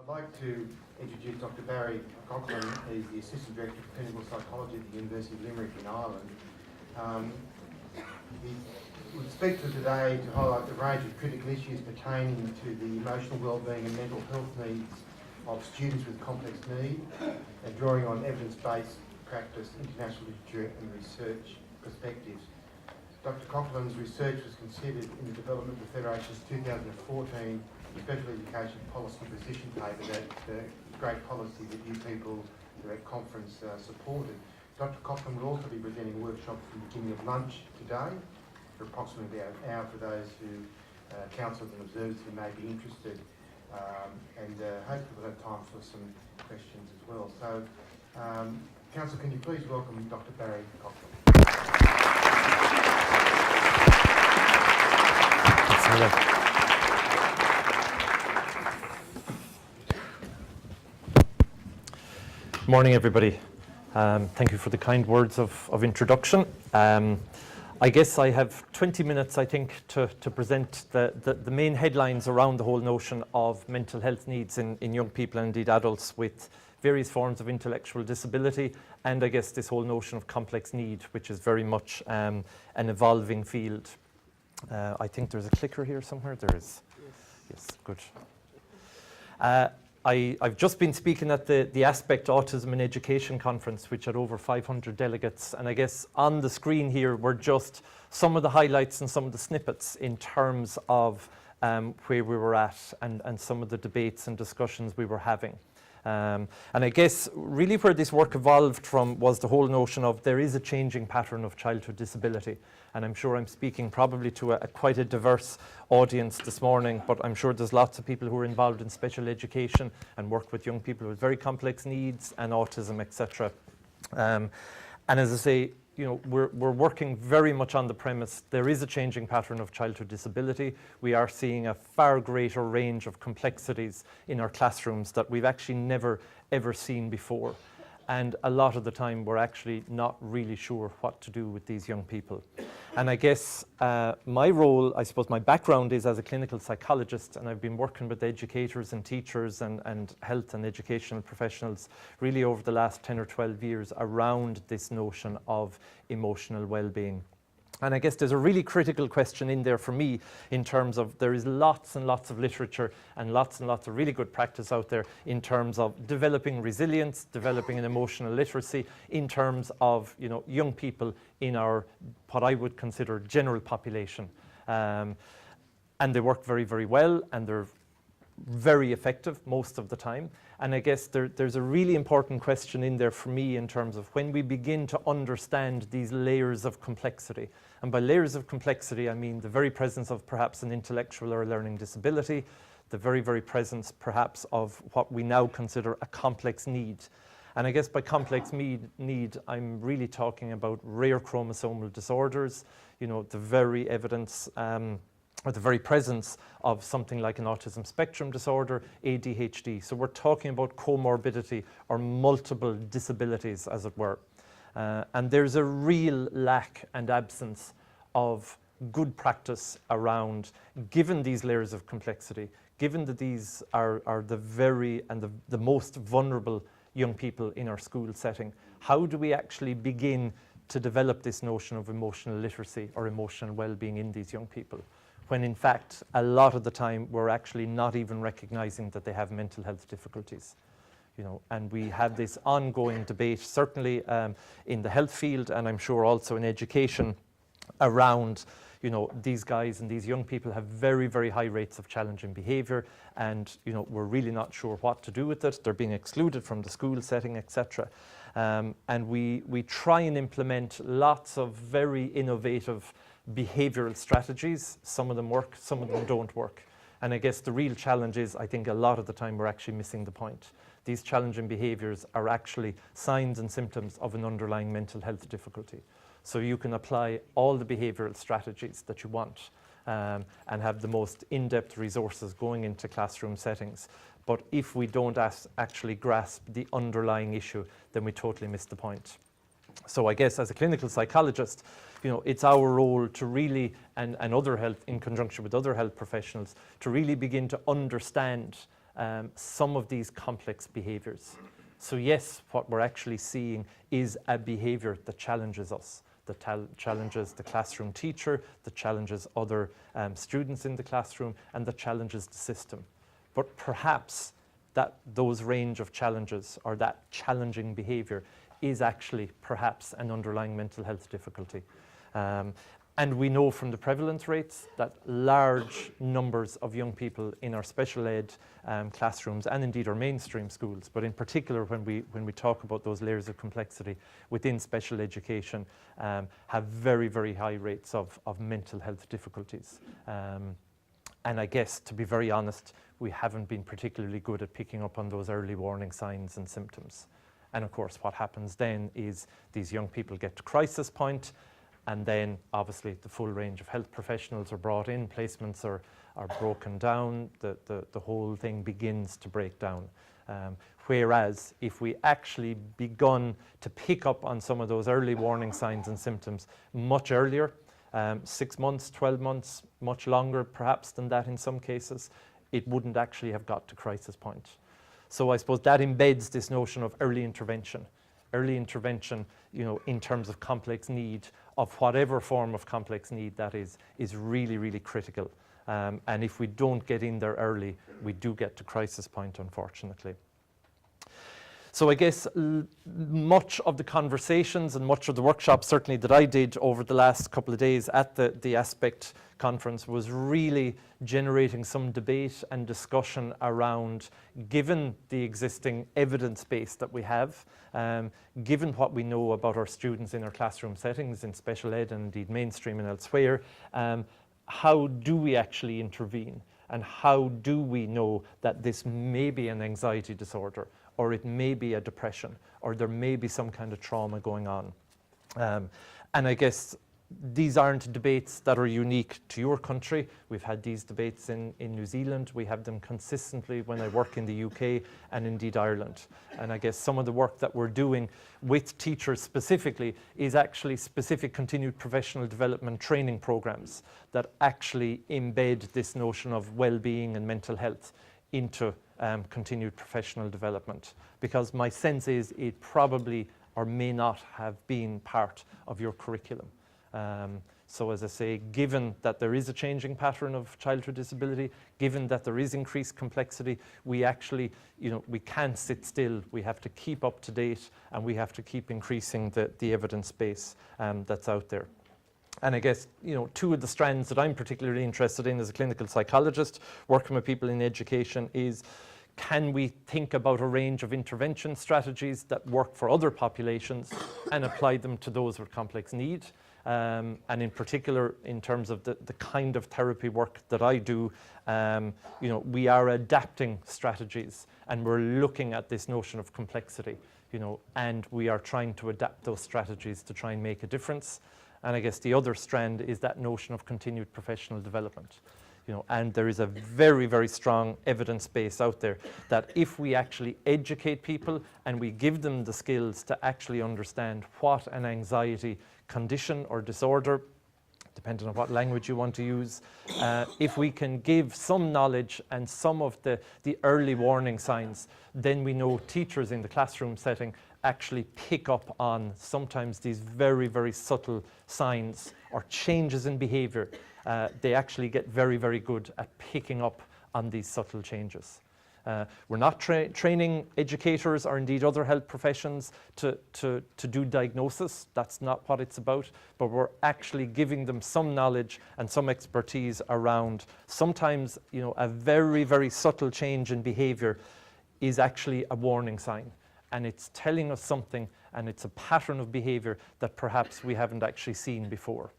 I'd like to introduce Dr. Barry Coughlan. He's the Assistant Director of Clinical Psychology at the University of Limerick in Ireland. He would speak to today to highlight the range of critical issues pertaining to the emotional wellbeing and mental health needs of students with complex need, and drawing on evidence-based practice, international literature and research perspectives. Dr. Coughlan's research was considered in the development of the Federation's 2014 Special Education Policy Position Paper, that great policy that you people at conference supported. Dr. Coughlan will also be presenting a workshop from the beginning of lunch today for approximately about an hour for those who, counsellors and observers who may be interested, and hopefully we'll have time for some questions as well. So, Council, can you please welcome Dr. Barry Coughlan? Morning, everybody. Thank you for the kind words of introduction. I guess I have 20 minutes, I think, to present the main headlines around the whole notion of mental health needs in young people and indeed adults with various forms of intellectual disability, and I guess this whole notion of complex need, which is very much an evolving field. I think there's a clicker here somewhere. There is. Yes, good. I've just been speaking at the Aspect Autism in Education conference, which had over 500 delegates, and I guess on the screen here were just some of the highlights and some of the snippets in terms of where we were at and some of the debates and discussions we were having. And I guess really where this work evolved from was the whole notion of there is a changing pattern of childhood disability. And I'm sure I'm speaking probably to quite a diverse audience this morning, but I'm sure there's lots of people who are involved in special education and work with young people with very complex needs and autism, etc. And as I say, you know, we're working very much on the premise there is a changing pattern of childhood disability. We are seeing a far greater range of complexities in our classrooms that we've actually never ever seen before. And a lot of the time we're actually not really sure what to do with these young people. And I guess my role, I suppose my background is as a clinical psychologist, and I've been working with educators and teachers and health and educational professionals really over the last 10 or 12 years around this notion of emotional well-being. And I guess there's a really critical question in there for me in terms of there is lots and lots of literature and lots of really good practice out there in terms of developing resilience, developing an emotional literacy in terms of, you know, young people in our, what I would consider general population. And they work very, very well, and they're very effective most of the time. And I guess there's a really important question in there for me in terms of when we begin to understand these layers of complexity. And by layers of complexity, I mean the very presence of perhaps an intellectual or a learning disability, the very, very presence perhaps of what we now consider a complex need. And I guess by complex need, I'm really talking about rare chromosomal disorders, you know, the very evidence or the very presence of something like an autism spectrum disorder, ADHD. So we're talking about comorbidity or multiple disabilities, as it were. And there's a real lack and absence of good practice around, given these layers of complexity, given that these are the very and the most vulnerable young people in our school setting, how do we actually begin to develop this notion of emotional literacy or emotional well-being in these young people, when in fact a lot of the time we're actually not even recognizing that they have mental health difficulties. You know, and we have this ongoing debate, certainly in the health field, and I'm sure also in education, around, you know, these guys and these young people have very, very high rates of challenging behavior, and, you know, we're really not sure what to do with it. They're being excluded from the school setting, etc. And we try and implement lots of very innovative behavioral strategies. Some of them work, some of them don't work. And I guess the real challenge is, I think a lot of the time we're actually missing the point. These challenging behaviors are actually signs and symptoms of an underlying mental health difficulty. So you can apply all the behavioral strategies that you want and have the most in-depth resources going into classroom settings. But if we don't actually grasp the underlying issue, then we totally miss the point. So I guess as a clinical psychologist, you know, it's our role to really, and other health, in conjunction with other health professionals, to really begin to understand some of these complex behaviours. So yes, what we're actually seeing is a behaviour that challenges us, that challenges the classroom teacher, that challenges other students in the classroom, and that challenges the system. But perhaps those range of challenges, or that challenging behaviour, is actually perhaps an underlying mental health difficulty. And we know from the prevalence rates that large numbers of young people in our special ed classrooms, and indeed our mainstream schools, but in particular when we talk about those layers of complexity within special education, have very, very high rates of mental health difficulties. And I guess, to be very honest, we haven't been particularly good at picking up on those early warning signs and symptoms. And of course, what happens then is these young people get to crisis point, and then obviously the full range of health professionals are brought in, placements are broken down, the whole thing begins to break down. Whereas if we actually begun to pick up on some of those early warning signs and symptoms much earlier, 6 months, 12 months, much longer perhaps than that in some cases, it wouldn't actually have got to crisis point. So I suppose that embeds this notion of early intervention. Early intervention, in terms of complex need, of whatever form of complex need that is really, really critical. And if we don't get in there early, we do get to crisis point, unfortunately. So I guess much of the conversations and much of the workshops, certainly that I did over the last couple of days at the Aspect conference, was really generating some debate and discussion around, given the existing evidence base that we have, given what we know about our students in our classroom settings, in special ed and indeed mainstream and elsewhere, how do we actually intervene? And how do we know that this may be an anxiety disorder, or it may be a depression, or there may be some kind of trauma going on? And I guess these aren't debates that are unique to your country. We've had these debates in New Zealand. We have them consistently when I work in the UK and indeed Ireland. And I guess some of the work that we're doing with teachers specifically is actually specific continued professional development training programs that actually embed this notion of well-being and mental health into continued professional development. Because my sense is it probably or may not have been part of your curriculum. So as I say, given that there is a changing pattern of childhood disability, given that there is increased complexity, we actually, we can't sit still. We have to keep up to date, and we have to keep increasing the evidence base that's out there. And I guess, two of the strands that I'm particularly interested in as a clinical psychologist, working with people in education, is can we think about a range of intervention strategies that work for other populations and apply them to those with complex need? And in particular, in terms of the kind of therapy work that I do, we are adapting strategies, and we're looking at this notion of complexity, and we are trying to adapt those strategies to try and make a difference. And I guess the other strand is that notion of continued professional development. And there is a very, very strong evidence base out there that if we actually educate people and we give them the skills to actually understand what an anxiety condition or disorder, depending on what language you want to use, if we can give some knowledge and some of the early warning signs, then we know teachers in the classroom setting actually pick up on sometimes these very, very subtle signs or changes in behavior. They actually get very, very good at picking up on these subtle changes. We're not training educators or indeed other health professions to do diagnosis. That's not what it's about. But we're actually giving them some knowledge and some expertise around sometimes, a very, very subtle change in behavior is actually a warning sign. And it's telling us something, and it's a pattern of behavior that perhaps we haven't actually seen before.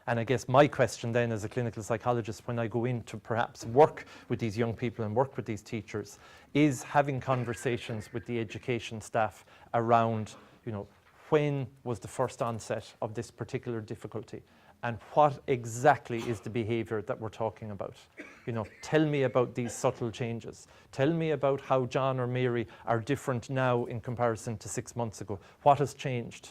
And I guess my question then as a clinical psychologist, when I go in to perhaps work with these young people and work with these teachers, is having conversations with the education staff around, when was the first onset of this particular difficulty? And what exactly is the behavior that we're talking about? Tell me about these subtle changes. Tell me about how John or Mary are different now in comparison to 6 months ago. What has changed?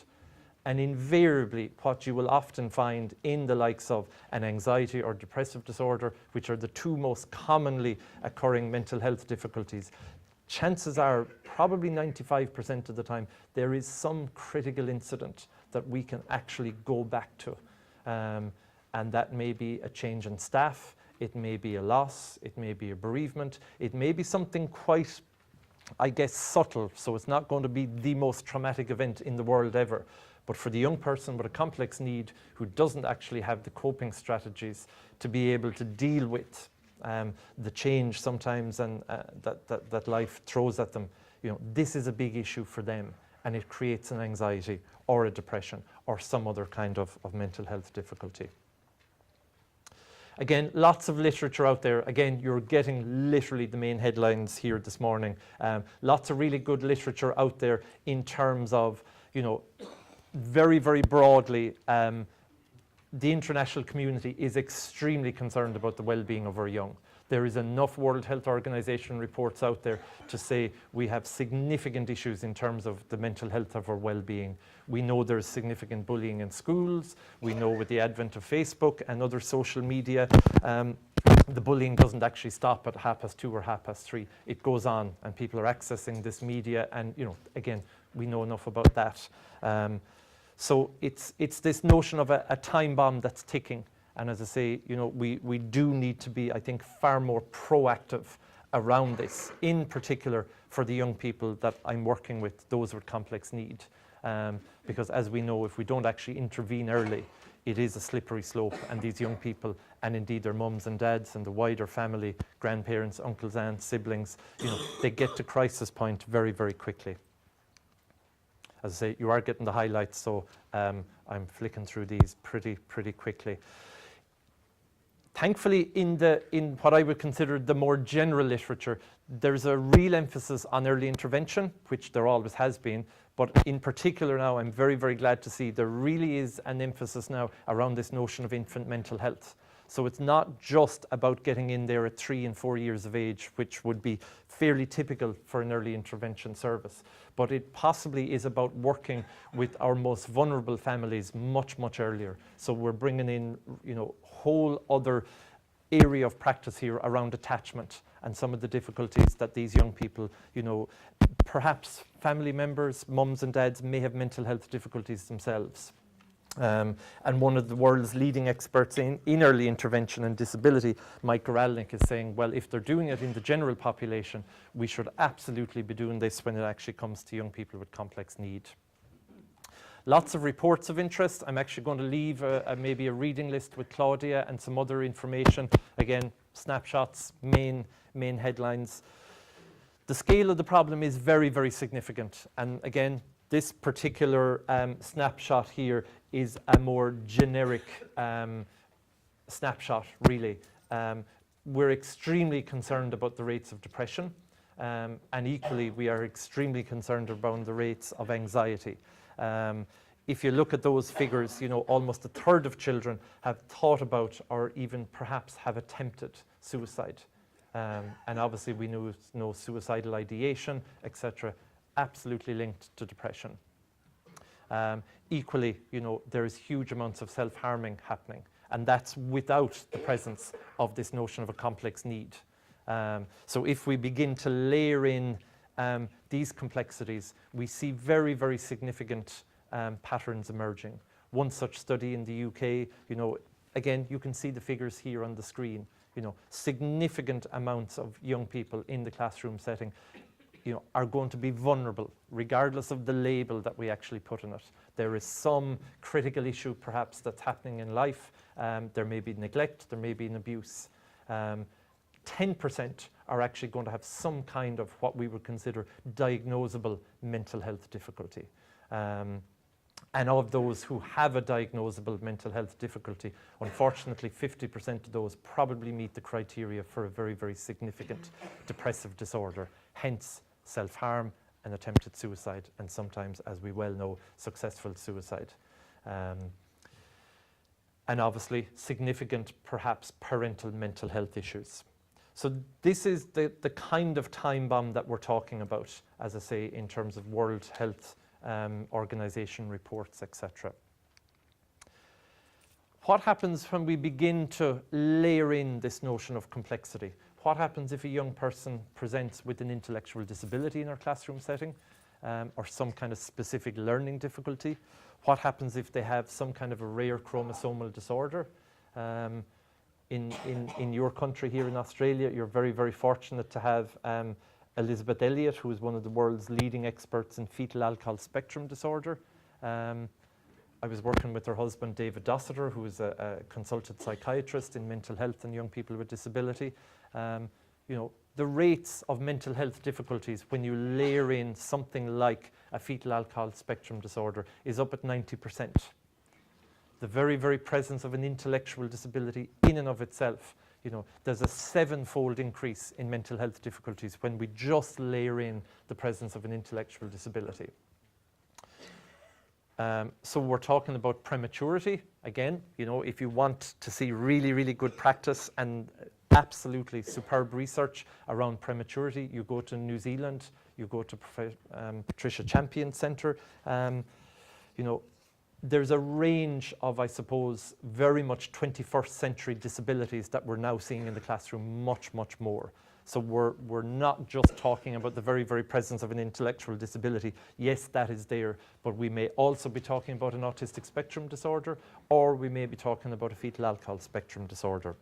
And invariably, what you will often find in the likes of an anxiety or depressive disorder, which are the two most commonly occurring mental health difficulties, chances are, probably 95% of the time, there is some critical incident that we can actually go back to. And that may be a change in staff, it may be a loss, it may be a bereavement, it may be something quite, I guess, subtle, so it's not going to be the most traumatic event in the world ever. But for the young person with a complex need who doesn't actually have the coping strategies to be able to deal with the change sometimes and that life throws at them, this is a big issue for them, and it creates an anxiety or a depression or some other kind of mental health difficulty. Again, lots of literature out there. Again, you're getting literally the main headlines here this morning. Lots of really good literature out there in terms of, very, very broadly, the international community is extremely concerned about the well-being of our young. There is enough World Health Organization reports out there to say we have significant issues in terms of the mental health of our well-being. We know there's significant bullying in schools. We know with the advent of Facebook and other social media, the bullying doesn't actually stop at 2:30 or 3:30. It goes on, and people are accessing this media, and again, we know enough about that. So it's this notion of a time bomb that's ticking. And as I say, we do need to be, I think, far more proactive around this, in particular for the young people that I'm working with, those with complex need. Because as we know, if we don't actually intervene early, it is a slippery slope, and these young people, and indeed their mums and dads and the wider family, grandparents, uncles, aunts, siblings, they get to crisis point very, very quickly. As I say, you are getting the highlights, so I'm flicking through these pretty quickly. Thankfully, in what I would consider the more general literature, there's a real emphasis on early intervention, which there always has been, but in particular now, I'm very, very glad to see there really is an emphasis now around this notion of infant mental health. So it's not just about getting in there at 3 and 4 years of age, which would be fairly typical for an early intervention service, but it possibly is about working with our most vulnerable families much, much earlier. So we're bringing in, whole other area of practice here around attachment and some of the difficulties that these young people, perhaps family members, mums and dads may have mental health difficulties themselves. And one of the world's leading experts in early intervention and disability, Mike Goralnik, is saying, well, if they're doing it in the general population, we should absolutely be doing this when it actually comes to young people with complex need. Lots of reports of interest. I'm actually going to leave maybe a reading list with Claudia and some other information. Again, snapshots, main headlines. The scale of the problem is very, very significant. And again, this particular snapshot here is a more generic snapshot, really. We're extremely concerned about the rates of depression, and equally we are extremely concerned about the rates of anxiety. If you look at those figures, almost a third of children have thought about or even perhaps have attempted suicide. And obviously we know suicidal ideation, etc., absolutely linked to depression. Equally, there's huge amounts of self-harming happening, and that's without the presence of this notion of a complex need. So if we begin to layer in these complexities, we see very, very significant patterns emerging. One such study in the UK, again, you can see the figures here on the screen, significant amounts of young people in the classroom setting are going to be vulnerable, regardless of the label that we actually put on it. There is some critical issue, perhaps, that's happening in life. There may be neglect, there may be an abuse. 10% are actually going to have some kind of what we would consider diagnosable mental health difficulty. And of those who have a diagnosable mental health difficulty, unfortunately, 50% of those probably meet the criteria for a very, very significant depressive disorder, hence self-harm and attempted suicide, and sometimes, as we well know, successful suicide. And obviously, significant, perhaps, parental mental health issues. So this is the kind of time bomb that we're talking about, as I say, in terms of World Health organisation reports, etc. What happens when we begin to layer in this notion of complexity? What happens if a young person presents with an intellectual disability in our classroom setting, or some kind of specific learning difficulty? What happens if they have some kind of a rare chromosomal disorder? In your country here in Australia, you're very, very fortunate to have Elizabeth Elliott, who is one of the world's leading experts in fetal alcohol spectrum disorder. I was working with her husband, David Dossiter, who is a consultant psychiatrist in mental health and young people with disability. You know, the rates of mental health difficulties when you layer in something like a fetal alcohol spectrum disorder is up at 90%. The very, very presence of an intellectual disability in and of itself, you know, there's a 7-fold increase in mental health difficulties when we just layer in the presence of an intellectual disability. So we're talking about prematurity. Again, you know, if you want to see really, really good practice and absolutely superb research around prematurity, you go to New Zealand, you go to Patricia Champion Centre. You know, there's a range of, I suppose, very much 21st century disabilities that we're now seeing in the classroom much, much more. So we're not just talking about the very, very presence of an intellectual disability. Yes, that is there, but we may also be talking about an autistic spectrum disorder, or we may be talking about a fetal alcohol spectrum disorder.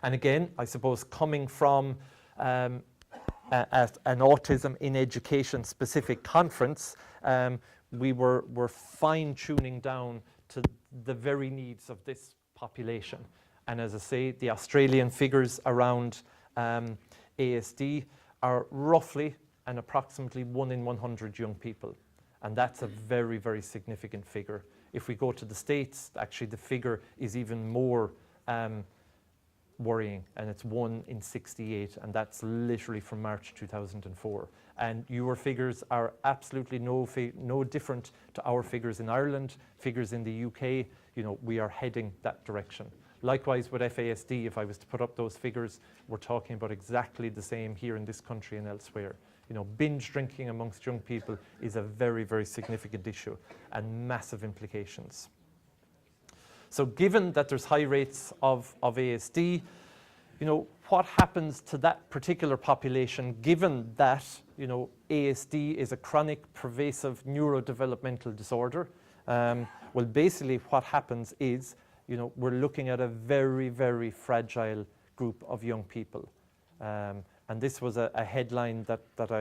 And again, I suppose coming from an autism in education specific conference, we were fine-tuning down to the very needs of this population. And as I say, the Australian figures around ASD are roughly and approximately 1 in 100 young people. And that's a very, very significant figure. If we go to the States, actually the figure is even more worrying, and it's 1 in 68, and that's literally from March 2004. And your figures are absolutely no different to our figures in Ireland, figures in the UK. You know, we are heading that direction. Likewise with FASD, if I was to put up those figures, we're talking about exactly the same here in this country and elsewhere. You know, binge drinking amongst young people is a very, very significant issue and massive implications. So given that there's high rates of ASD, you know, what happens to that particular population given that, you know, ASD is a chronic pervasive neurodevelopmental disorder? Well, basically what happens is, you know, we're looking at a very, very fragile group of young people. And this was a headline that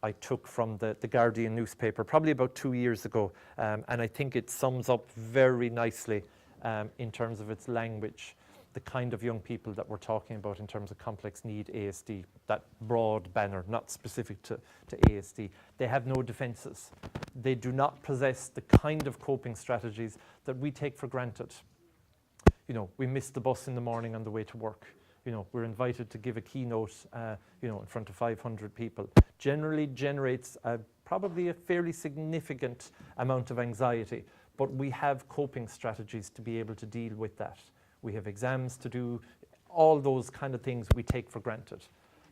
I took from the Guardian newspaper probably about 2 years ago. And I think it sums up very nicely in terms of its language, the kind of young people that we're talking about in terms of complex need ASD, that broad banner, not specific to ASD. They have no defenses. They do not possess the kind of coping strategies that we take for granted. You know, we miss the bus in the morning on the way to work. You know, we're invited to give a keynote, you know, in front of 500 people. Generally generates probably a fairly significant amount of anxiety, but we have coping strategies to be able to deal with that. We have exams to do, all those kind of things we take for granted.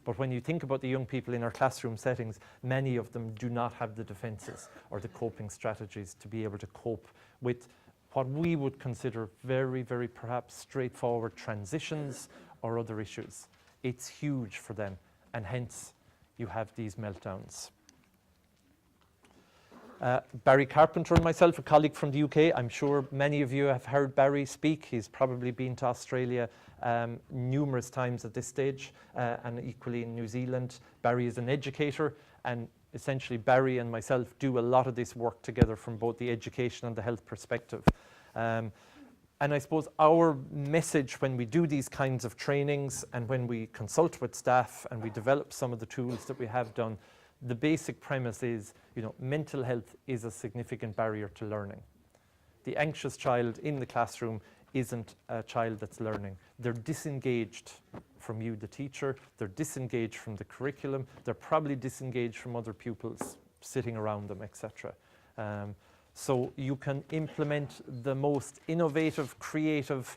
But when you think about the young people in our classroom settings, many of them do not have the defenses or the coping strategies to be able to cope with what we would consider very, very perhaps straightforward transitions or other issues. It's huge for them, and hence you have these meltdowns. Barry Carpenter and myself, a colleague from the UK, I'm sure many of you have heard Barry speak. He's probably been to Australia numerous times at this stage, and equally in New Zealand. Barry is an educator, and essentially Barry and myself do a lot of this work together from both the education and the health perspective. And I suppose our message when we do these kinds of trainings and when we consult with staff and we develop some of the tools that we have done, the basic premise is, you know, mental health is a significant barrier to learning. The anxious child in the classroom isn't a child that's learning. They're disengaged from you, the teacher. They're disengaged from the curriculum. They're probably disengaged from other pupils sitting around them, etc. So you can implement the most innovative, creative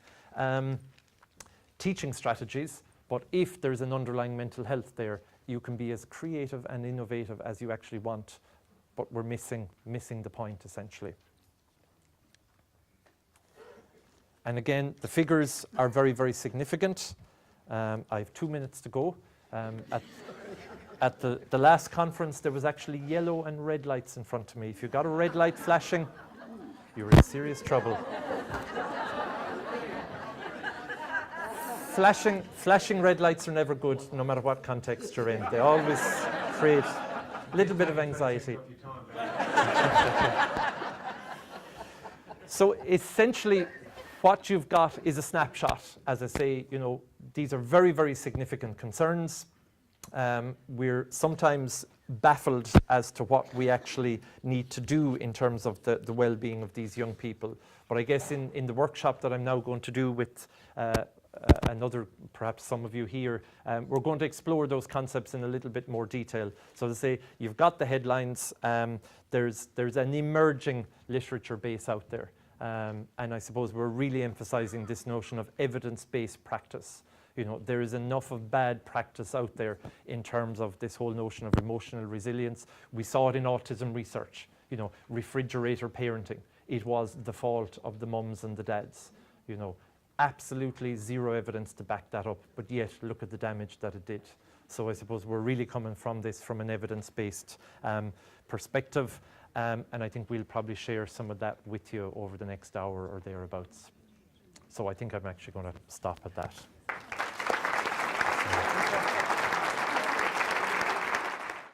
teaching strategies, but if there's an underlying mental health there, you can be as creative and innovative as you actually want. but we're missing the point essentially. And again, the figures are very, very significant. I have 2 minutes to go. At the last conference, there was actually yellow and red lights in front of me. If you got a red light flashing, you're in serious trouble. Flashing red lights are never good, no matter what context you're in. They always create a little bit of anxiety. So essentially, what you've got is a snapshot. As I say, these are very, very significant concerns. We're sometimes baffled as to what we actually need to do in terms of the well-being of these young people. But I guess in the workshop that I'm now going to do with another, perhaps some of you here, we're going to explore those concepts in a little bit more detail. So to say, you've got the headlines, there's an emerging literature base out there. And I suppose we're really emphasizing this notion of evidence-based practice. There is enough of bad practice out there in terms of this whole notion of emotional resilience. We saw it in autism research, refrigerator parenting. It was the fault of the mums and the dads. Absolutely zero evidence to back that up, but yet look at the damage that it did. So I suppose we're really coming from this from an evidence-based perspective. And I think we'll probably share some of that with you over the next hour or thereabouts. So I think I'm actually going to stop at that.